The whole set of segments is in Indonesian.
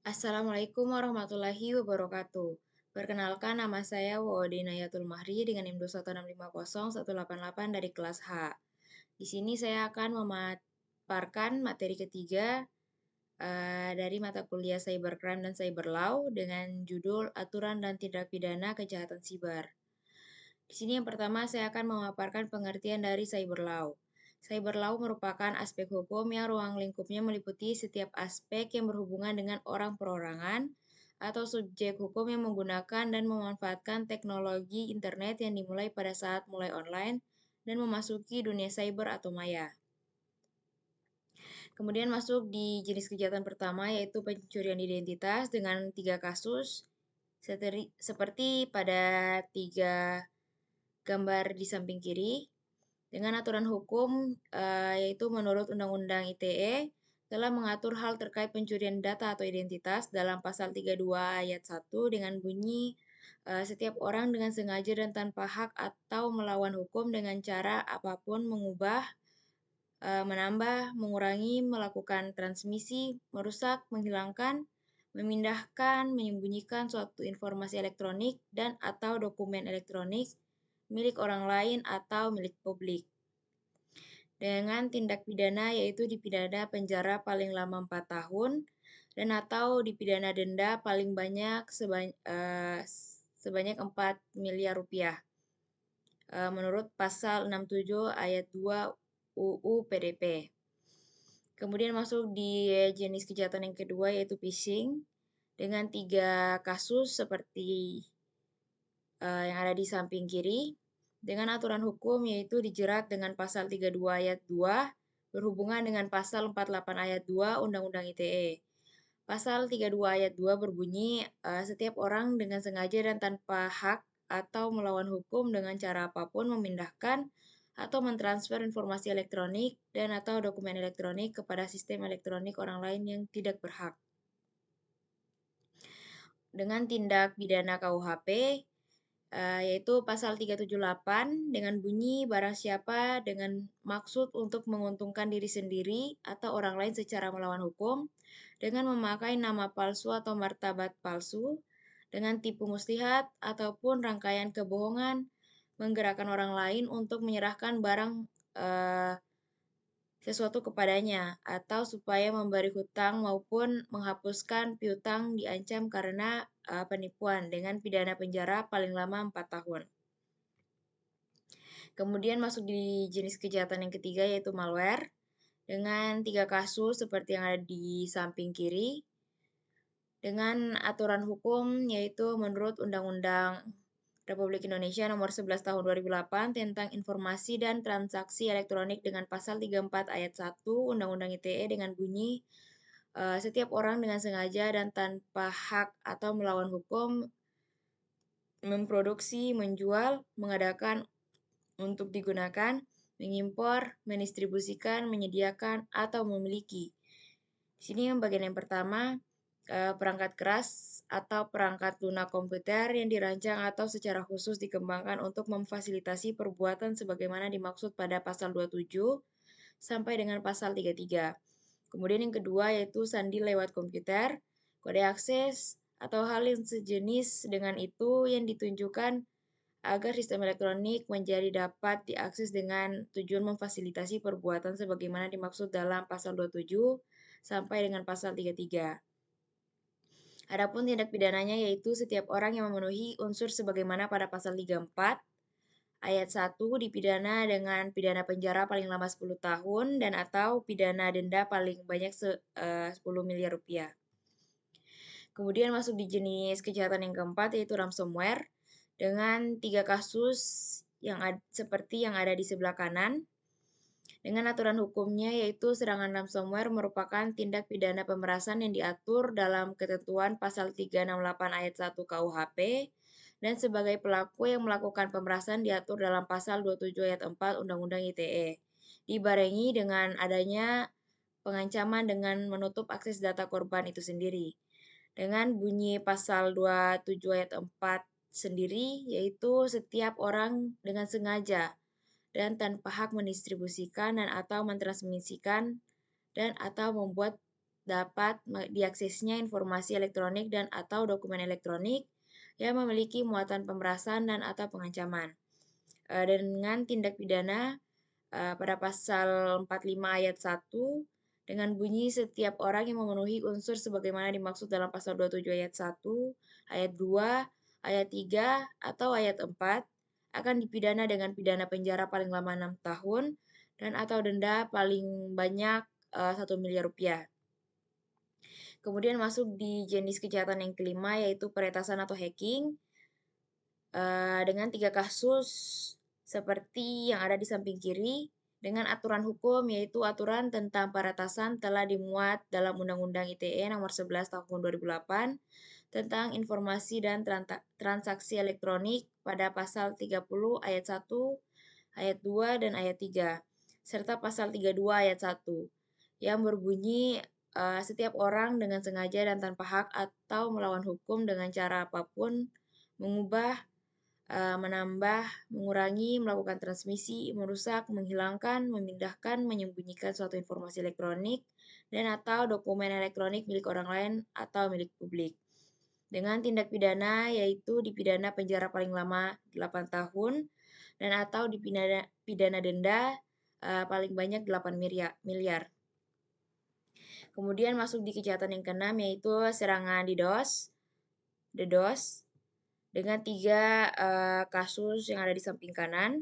Assalamualaikum warahmatullahi wabarakatuh. Perkenalkan nama saya Woodi Nayatul Mahri dengan NIM 21650 dari kelas H. Di sini saya akan memaparkan materi ketiga dari mata kuliah Cybercrime dan Cyber Law dengan judul Aturan dan Tindak Pidana Kejahatan Siber. Di sini yang pertama saya akan memaparkan pengertian dari cyber law. Cyber law merupakan aspek hukum yang ruang lingkupnya meliputi setiap aspek yang berhubungan dengan orang perorangan atau subjek hukum yang menggunakan dan memanfaatkan teknologi internet yang dimulai pada saat mulai online dan memasuki dunia cyber atau maya. Kemudian masuk di jenis kejahatan pertama yaitu pencurian identitas dengan 3 kasus seperti pada 3 gambar di samping kiri dengan aturan hukum yaitu menurut Undang-Undang ITE telah mengatur hal terkait pencurian data atau identitas dalam pasal 32 ayat 1 dengan bunyi setiap orang dengan sengaja dan tanpa hak atau melawan hukum dengan cara apapun mengubah, menambah, mengurangi, melakukan transmisi, merusak, menghilangkan, memindahkan, menyembunyikan suatu informasi elektronik dan atau dokumen elektronik milik orang lain atau milik publik dengan tindak pidana yaitu dipidana penjara paling lama 4 tahun dan atau dipidana denda paling banyak sebanyak 4 miliar rupiah menurut pasal 67 ayat 2 UU PDP. Kemudian masuk di jenis kejahatan yang kedua yaitu phishing dengan 3 kasus seperti yang ada di samping kiri dengan aturan hukum yaitu dijerat dengan pasal 32 ayat 2 berhubungan dengan pasal 48 ayat 2 Undang-Undang ITE. Pasal 32 ayat 2 berbunyi setiap orang dengan sengaja dan tanpa hak atau melawan hukum dengan cara apapun memindahkan atau mentransfer informasi elektronik dan atau dokumen elektronik kepada sistem elektronik orang lain yang tidak berhak. Dengan tindak pidana KUHP yaitu pasal 378 dengan bunyi barang siapa dengan maksud untuk menguntungkan diri sendiri atau orang lain secara melawan hukum dengan memakai nama palsu atau martabat palsu dengan tipu muslihat ataupun rangkaian kebohongan menggerakkan orang lain untuk menyerahkan barang sesuatu kepadanya atau supaya memberi hutang maupun menghapuskan piutang diancam karena penipuan dengan pidana penjara paling lama 4 tahun. Kemudian masuk di jenis kejahatan yang ketiga yaitu malware dengan 3 kasus seperti yang ada di samping kiri dengan aturan hukum yaitu menurut Undang-Undang Republik Indonesia Nomor 11 Tahun 2008 tentang Informasi dan Transaksi Elektronik dengan pasal 34 ayat 1 Undang-Undang ITE dengan bunyi setiap orang dengan sengaja dan tanpa hak atau melawan hukum memproduksi, menjual, mengadakan untuk digunakan, mengimpor, mendistribusikan, menyediakan, atau memiliki. Di sini yang bagian yang pertama, perangkat keras atau perangkat lunak komputer yang dirancang atau secara khusus dikembangkan untuk memfasilitasi perbuatan sebagaimana dimaksud pada pasal 27 sampai dengan pasal 33. Kemudian yang kedua yaitu sandi lewat komputer, kode akses, atau hal yang sejenis dengan itu yang ditunjukkan agar sistem elektronik menjadi dapat diakses dengan tujuan memfasilitasi perbuatan sebagaimana dimaksud dalam pasal 27 sampai dengan pasal 33. Adapun tindak pidananya yaitu setiap orang yang memenuhi unsur sebagaimana pada pasal 34 ayat 1 dipidana dengan pidana penjara paling lama 10 tahun dan atau pidana denda paling banyak 10 miliar rupiah. Kemudian masuk di jenis kejahatan yang keempat yaitu ransomware dengan 3 kasus yang seperti yang ada di sebelah kanan. Dengan aturan hukumnya yaitu serangan ransomware merupakan tindak pidana pemerasan yang diatur dalam ketentuan pasal 368 ayat 1 KUHP dan sebagai pelaku yang melakukan pemerasan diatur dalam pasal 27 ayat 4 Undang-Undang ITE. Dibarengi dengan adanya pengancaman dengan menutup akses data korban itu sendiri. Dengan bunyi pasal 27 ayat 4 sendiri yaitu setiap orang dengan sengaja dan tanpa hak mendistribusikan dan atau mentransmisikan dan atau membuat dapat diaksesnya informasi elektronik dan atau dokumen elektronik yang memiliki muatan pemerasan dan atau pengancaman. Dengan tindak pidana pada pasal 45 ayat 1 dengan bunyi setiap orang yang memenuhi unsur sebagaimana dimaksud dalam pasal 27 ayat 1, ayat 2, ayat 3, atau ayat 4 akan dipidana dengan pidana penjara paling lama 6 tahun dan atau denda paling banyak 1 miliar rupiah. Kemudian masuk di jenis kejahatan yang kelima yaitu peretasan atau hacking dengan 3 kasus seperti yang ada di samping kiri dengan aturan hukum yaitu aturan tentang peretasan telah dimuat dalam Undang-Undang ITE nomor 11 tahun 2008 tentang informasi dan transaksi elektronik pada pasal 30 ayat 1, ayat 2, dan ayat 3 serta pasal 32 ayat 1 yang berbunyi setiap orang dengan sengaja dan tanpa hak atau melawan hukum dengan cara apapun mengubah, menambah, mengurangi, melakukan transmisi, merusak, menghilangkan, memindahkan, menyembunyikan suatu informasi elektronik dan atau dokumen elektronik milik orang lain atau milik publik. Dengan tindak pidana yaitu dipidana penjara paling lama 8 tahun dan atau dipidana denda paling banyak 8 miliar. Kemudian masuk di kejahatan yang keenam yaitu serangan DDoS dengan 3 kasus yang ada di samping kanan.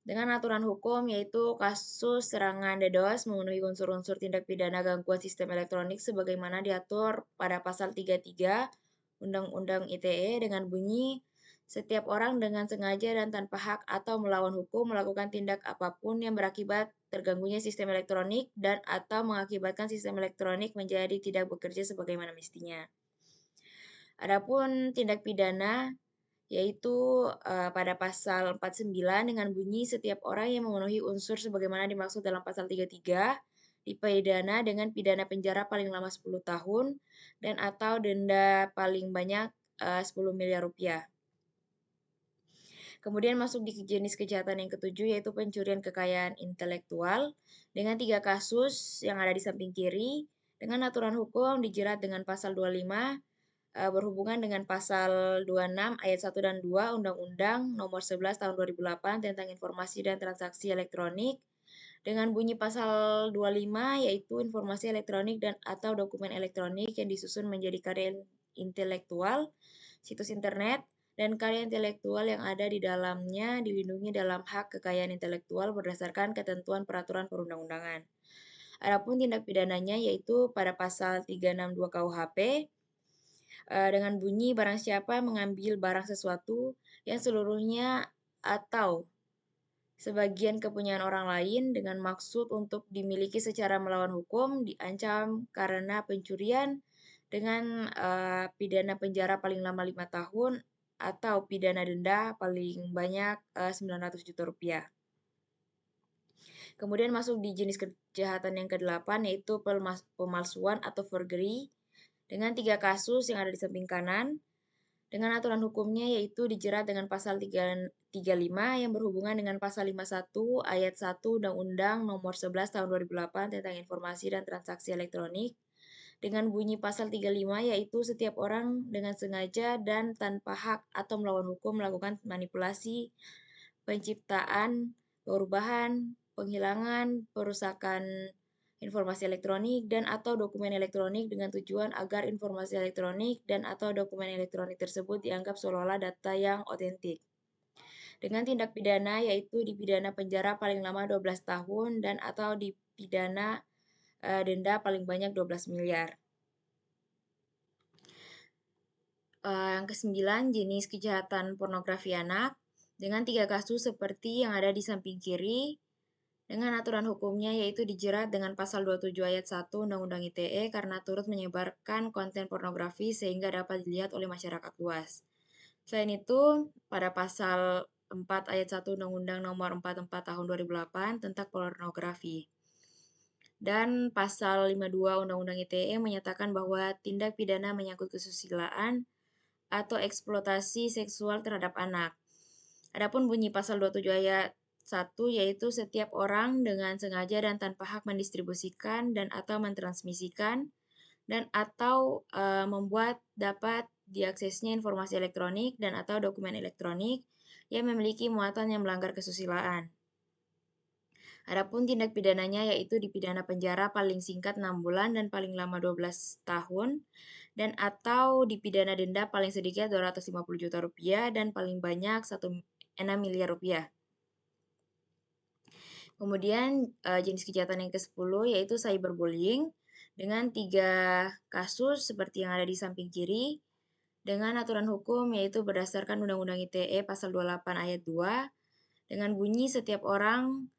Dengan aturan hukum yaitu kasus serangan DDoS memenuhi unsur-unsur tindak pidana gangguan sistem elektronik sebagaimana diatur pada pasal 33 Undang-Undang ITE dengan bunyi setiap orang dengan sengaja dan tanpa hak atau melawan hukum melakukan tindak apapun yang berakibat terganggunya sistem elektronik dan atau mengakibatkan sistem elektronik menjadi tidak bekerja sebagaimana mestinya. Adapun tindak pidana yaitu pada pasal 49 dengan bunyi setiap orang yang memenuhi unsur sebagaimana dimaksud dalam pasal 33 dipidana dengan pidana penjara paling lama 10 tahun dan atau denda paling banyak 10 miliar rupiah. Kemudian masuk di jenis kejahatan yang ketujuh yaitu pencurian kekayaan intelektual dengan 3 kasus yang ada di samping kiri dengan aturan hukum dijerat dengan pasal 25 berhubungan dengan pasal 26 ayat 1 dan 2 Undang-Undang Nomor 11 Tahun 2008 tentang Informasi dan Transaksi Elektronik dengan bunyi pasal 25 yaitu informasi elektronik dan atau dokumen elektronik yang disusun menjadi karya intelektual, situs internet, dan karya intelektual yang ada di dalamnya dilindungi dalam hak kekayaan intelektual berdasarkan ketentuan peraturan perundang-undangan. Adapun tindak pidananya yaitu pada pasal 362 KUHP dengan bunyi barang siapa mengambil barang sesuatu yang seluruhnya atau sebagian kepunyaan orang lain dengan maksud untuk dimiliki secara melawan hukum diancam karena pencurian dengan pidana penjara paling lama 5 tahun atau pidana denda paling banyak 900 juta rupiah. Kemudian masuk di jenis kejahatan yang ke-8 yaitu pemalsuan atau forgery dengan 3 kasus yang ada di samping kanan dengan aturan hukumnya yaitu dijerat dengan pasal 35 yang berhubungan dengan pasal 51 ayat 1 Undang-Undang Nomor 11 Tahun 2008 tentang Informasi dan Transaksi Elektronik dengan bunyi pasal 35 yaitu setiap orang dengan sengaja dan tanpa hak atau melawan hukum melakukan manipulasi, penciptaan, perubahan, penghilangan, perusakan informasi elektronik dan atau dokumen elektronik dengan tujuan agar informasi elektronik dan atau dokumen elektronik tersebut dianggap seolah-olah data yang otentik. Dengan tindak pidana yaitu dipidana penjara paling lama 12 tahun dan atau dipidana denda paling banyak 12 miliar. Yang ke-9 jenis kejahatan pornografi anak dengan 3 kasus seperti yang ada di samping kiri dengan aturan hukumnya yaitu dijerat dengan pasal 27 ayat 1 Undang-Undang ITE karena turut menyebarkan konten pornografi sehingga dapat dilihat oleh masyarakat luas. Selain itu, pada pasal 4 ayat 1 Undang-Undang Nomor 44 Tahun 2008 tentang pornografi. Dan pasal 52 Undang-Undang ITE menyatakan bahwa tindak pidana menyangkut kesusilaan atau eksploitasi seksual terhadap anak. Adapun bunyi pasal 27 ayat 1 yaitu setiap orang dengan sengaja dan tanpa hak mendistribusikan dan atau mentransmisikan dan atau membuat dapat diaksesnya informasi elektronik dan atau dokumen elektronik yang memiliki muatan yang melanggar kesusilaan. Adapun tindak pidananya yaitu dipidana penjara paling singkat 6 bulan dan paling lama 12 tahun dan atau dipidana denda paling sedikit 250 juta rupiah dan paling banyak 6 miliar rupiah. Kemudian jenis kejahatan yang ke-10 yaitu cyberbullying dengan 3 kasus seperti yang ada di samping kiri dengan aturan hukum yaitu berdasarkan Undang-Undang ITE pasal 28 ayat 2 dengan bunyi setiap orang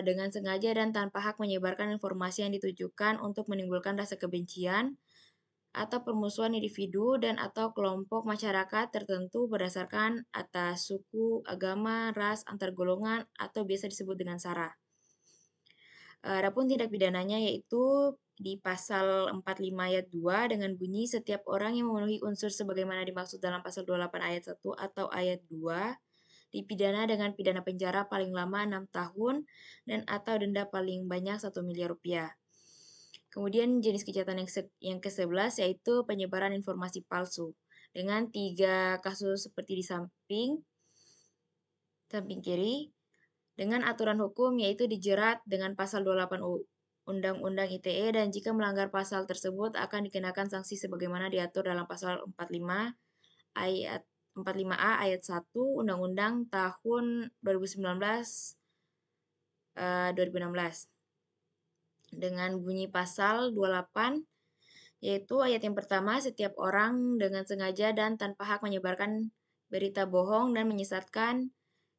dengan sengaja dan tanpa hak menyebarkan informasi yang ditujukan untuk menimbulkan rasa kebencian atau permusuhan individu dan atau kelompok masyarakat tertentu berdasarkan atas suku, agama, ras, antar golongan, atau biasa disebut dengan SARA. Adapun tindak pidananya yaitu di pasal 45 ayat 2 dengan bunyi setiap orang yang memenuhi unsur sebagaimana dimaksud dalam pasal 28 ayat 1 atau ayat 2 dipidana dengan pidana penjara paling lama 6 tahun dan atau denda paling banyak 1 miliar rupiah. Kemudian jenis kejahatan yang ke-11 yaitu penyebaran informasi palsu dengan 3 kasus seperti di samping kiri dengan aturan hukum yaitu dijerat dengan pasal 28 Undang-Undang ITE dan jika melanggar pasal tersebut akan dikenakan sanksi sebagaimana diatur dalam pasal 45A ayat 1 Undang-Undang tahun 2016 dengan bunyi pasal 28 yaitu ayat yang pertama setiap orang dengan sengaja dan tanpa hak menyebarkan berita bohong dan menyesatkan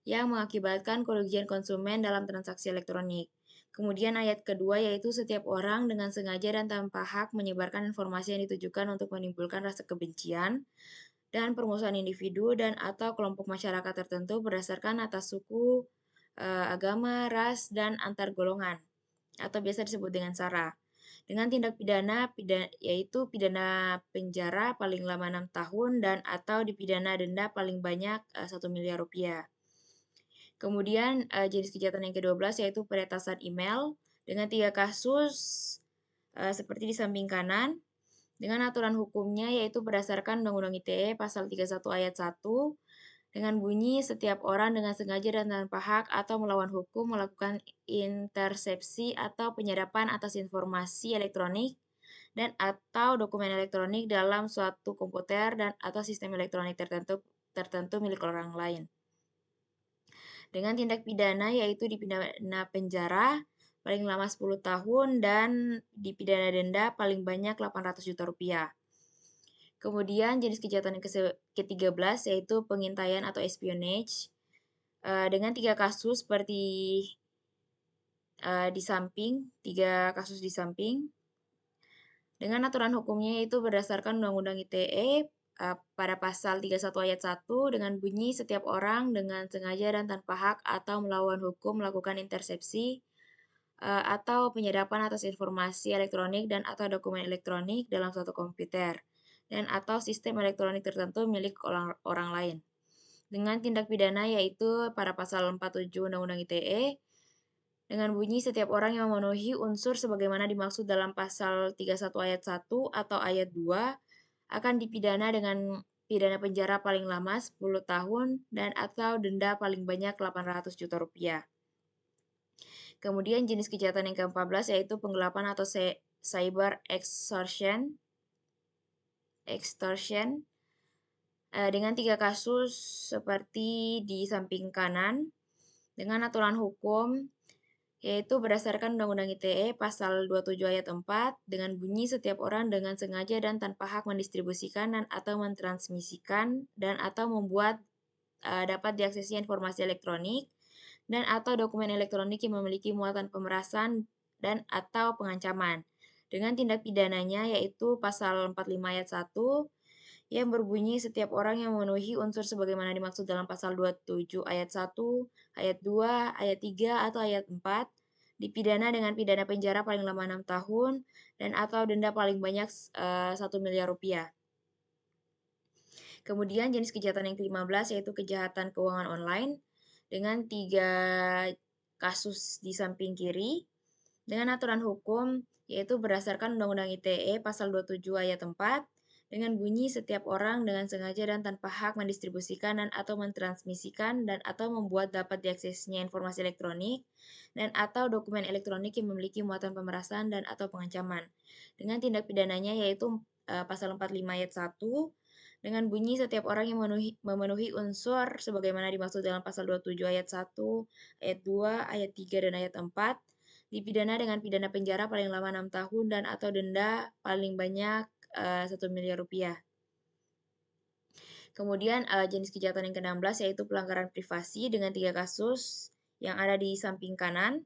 yang mengakibatkan kerugian konsumen dalam transaksi elektronik. Kemudian ayat kedua yaitu setiap orang dengan sengaja dan tanpa hak menyebarkan informasi yang ditujukan untuk menimbulkan rasa kebencian dan permusuhan individu dan atau kelompok masyarakat tertentu berdasarkan atas suku, agama, ras, dan antar golongan atau biasa disebut dengan SARA. Dengan tindak pidana yaitu pidana penjara paling lama 6 tahun dan atau dipidana denda paling banyak 1 miliar rupiah. Kemudian jenis kejahatan yang ke-12 yaitu peretasan email dengan 3 kasus seperti di samping kanan dengan aturan hukumnya yaitu berdasarkan Undang-Undang ITE pasal 31 ayat 1 dengan bunyi setiap orang dengan sengaja dan tanpa hak atau melawan hukum melakukan intersepsi atau penyadapan atas informasi elektronik dan atau dokumen elektronik dalam suatu komputer dan atau sistem elektronik tertentu milik orang lain. Dengan tindak pidana yaitu dipidana penjara paling lama 10 tahun dan dipidana denda paling banyak 800 juta rupiah. Kemudian jenis kejahatan yang ke-13 yaitu pengintaian atau espionage dengan 3 kasus seperti di samping, 3 kasus di samping. Dengan aturan hukumnya yaitu berdasarkan Undang-Undang ITE pada pasal 31 ayat 1 dengan bunyi setiap orang dengan sengaja dan tanpa hak atau melawan hukum melakukan intersepsi atau penyadapan atas informasi elektronik dan atau dokumen elektronik dalam suatu komputer dan atau sistem elektronik tertentu milik orang lain. Dengan tindak pidana yaitu pada pasal 47 Undang-Undang ITE dengan bunyi setiap orang yang memenuhi unsur sebagaimana dimaksud dalam pasal 31 ayat 1 atau ayat 2 akan dipidana dengan pidana penjara paling lama 10 tahun dan atau denda paling banyak 800 juta rupiah. Kemudian jenis kejahatan yang ke-14 yaitu penggelapan atau cyber extortion dengan 3 kasus seperti di samping kanan dengan aturan hukum yaitu berdasarkan Undang-Undang ITE pasal 27 ayat 4 dengan bunyi setiap orang dengan sengaja dan tanpa hak mendistribusikan dan atau mentransmisikan dan atau membuat dapat diaksesnya informasi elektronik dan atau dokumen elektronik yang memiliki muatan pemerasan dan atau pengancaman. Dengan tindak pidananya yaitu pasal 45 ayat 1 yang berbunyi setiap orang yang memenuhi unsur sebagaimana dimaksud dalam pasal 27 ayat 1, ayat 2, ayat 3, atau ayat 4 dipidana dengan pidana penjara paling lama 6 tahun dan atau denda paling banyak 1 miliar rupiah. Kemudian jenis kejahatan yang ke-15 yaitu kejahatan keuangan online dengan 3 kasus di samping kiri dengan aturan hukum yaitu berdasarkan Undang-Undang ITE Pasal 27 Ayat 4, dengan bunyi setiap orang dengan sengaja dan tanpa hak mendistribusikan dan atau mentransmisikan dan atau membuat dapat diaksesnya informasi elektronik dan atau dokumen elektronik yang memiliki muatan pemerasan dan atau pengancaman. Dengan tindak pidananya yaitu Pasal 45 Ayat 1, dengan bunyi setiap orang yang memenuhi unsur sebagaimana dimaksud dalam Pasal 27 Ayat 1, Ayat 2, Ayat 3, dan Ayat 4, dipidana dengan pidana penjara paling lama 6 tahun dan atau denda paling banyak 1 miliar rupiah. Kemudian jenis kejahatan yang ke-16 yaitu pelanggaran privasi dengan 3 kasus yang ada di samping kanan.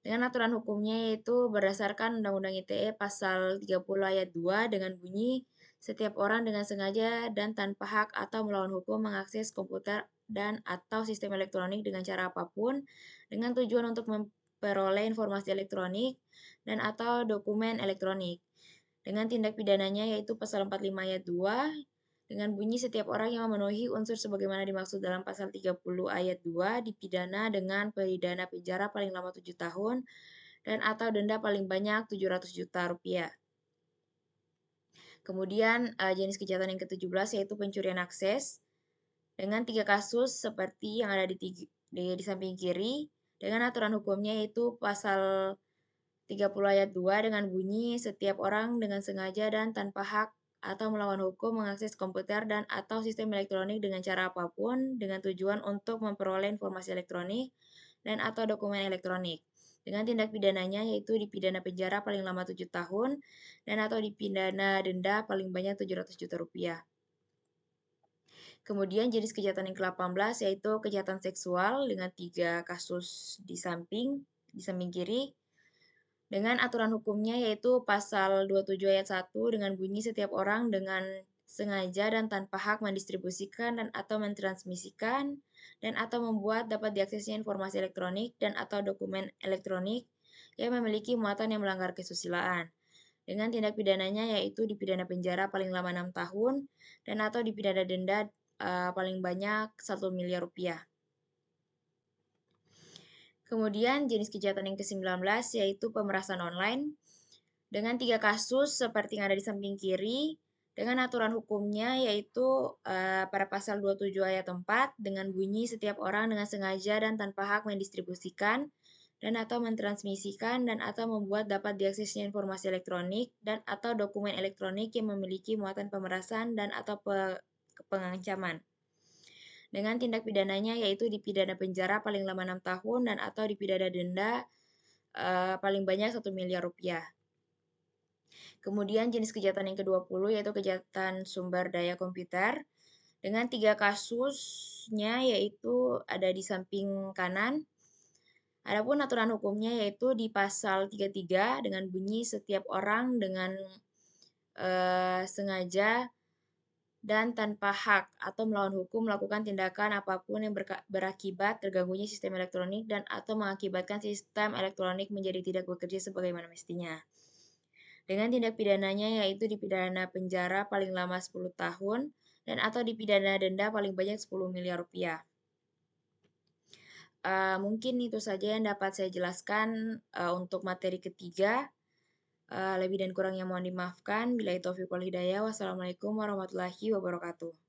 Dengan aturan hukumnya yaitu berdasarkan Undang-Undang ITE Pasal 30 Ayat 2 dengan bunyi setiap orang dengan sengaja dan tanpa hak atau melawan hukum mengakses komputer dan atau sistem elektronik dengan cara apapun dengan tujuan untuk memperoleh informasi elektronik dan atau dokumen elektronik. Dengan tindak pidananya yaitu Pasal 45 Ayat 2 dengan bunyi setiap orang yang memenuhi unsur sebagaimana dimaksud dalam Pasal 30 Ayat 2 dipidana dengan pidana penjara paling lama 7 tahun dan atau denda paling banyak 700 juta rupiah. Kemudian jenis kejahatan yang ke-17 yaitu pencurian akses dengan 3 kasus seperti yang ada di samping kiri dengan aturan hukumnya yaitu Pasal 30 Ayat 2 dengan bunyi setiap orang dengan sengaja dan tanpa hak atau melawan hukum mengakses komputer dan atau sistem elektronik dengan cara apapun dengan tujuan untuk memperoleh informasi elektronik dan atau dokumen elektronik. Dengan tindak pidananya yaitu dipidana penjara paling lama 7 tahun dan atau dipidana denda paling banyak 700 juta rupiah. Kemudian jenis kejahatan yang ke-18 yaitu kejahatan seksual dengan 3 kasus di samping kiri dengan aturan hukumnya yaitu Pasal 27 Ayat 1 dengan bunyi setiap orang dengan sengaja dan tanpa hak mendistribusikan dan atau mentransmisikan dan atau membuat dapat diaksesnya informasi elektronik dan atau dokumen elektronik yang memiliki muatan yang melanggar kesusilaan. Dengan tindak pidananya yaitu dipidana penjara paling lama 6 tahun dan atau dipidana denda paling banyak 1 miliar rupiah. Kemudian jenis kejahatan yang ke-19 yaitu pemerasan online dengan 3 kasus seperti yang ada di samping kiri dengan aturan hukumnya yaitu pada Pasal 27 Ayat 4 dengan bunyi setiap orang dengan sengaja dan tanpa hak mendistribusikan dan atau mentransmisikan dan atau membuat dapat diaksesnya informasi elektronik dan atau dokumen elektronik yang memiliki muatan pemerasan dan atau pengancaman. Dengan tindak pidananya yaitu dipidana penjara paling lama 6 tahun dan atau dipidana denda paling banyak 1 miliar rupiah. Kemudian jenis kejahatan yang ke-20 yaitu kejahatan sumber daya komputer dengan 3 kasusnya yaitu ada di samping kanan. Adapun aturan hukumnya yaitu di Pasal 33 dengan bunyi setiap orang dengan sengaja dan tanpa hak atau melawan hukum melakukan tindakan apapun yang berakibat terganggunya sistem elektronik dan atau mengakibatkan sistem elektronik menjadi tidak bekerja sebagaimana mestinya. Dengan tindak pidananya yaitu dipidana penjara paling lama 10 tahun dan atau dipidana denda paling banyak 10 miliar rupiah. Mungkin itu saja yang dapat saya jelaskan untuk materi ketiga. Lebih dan kurangnya mohon dimaafkan. Billahi taufiq wal hidayah. Wassalamualaikum warahmatullahi wabarakatuh.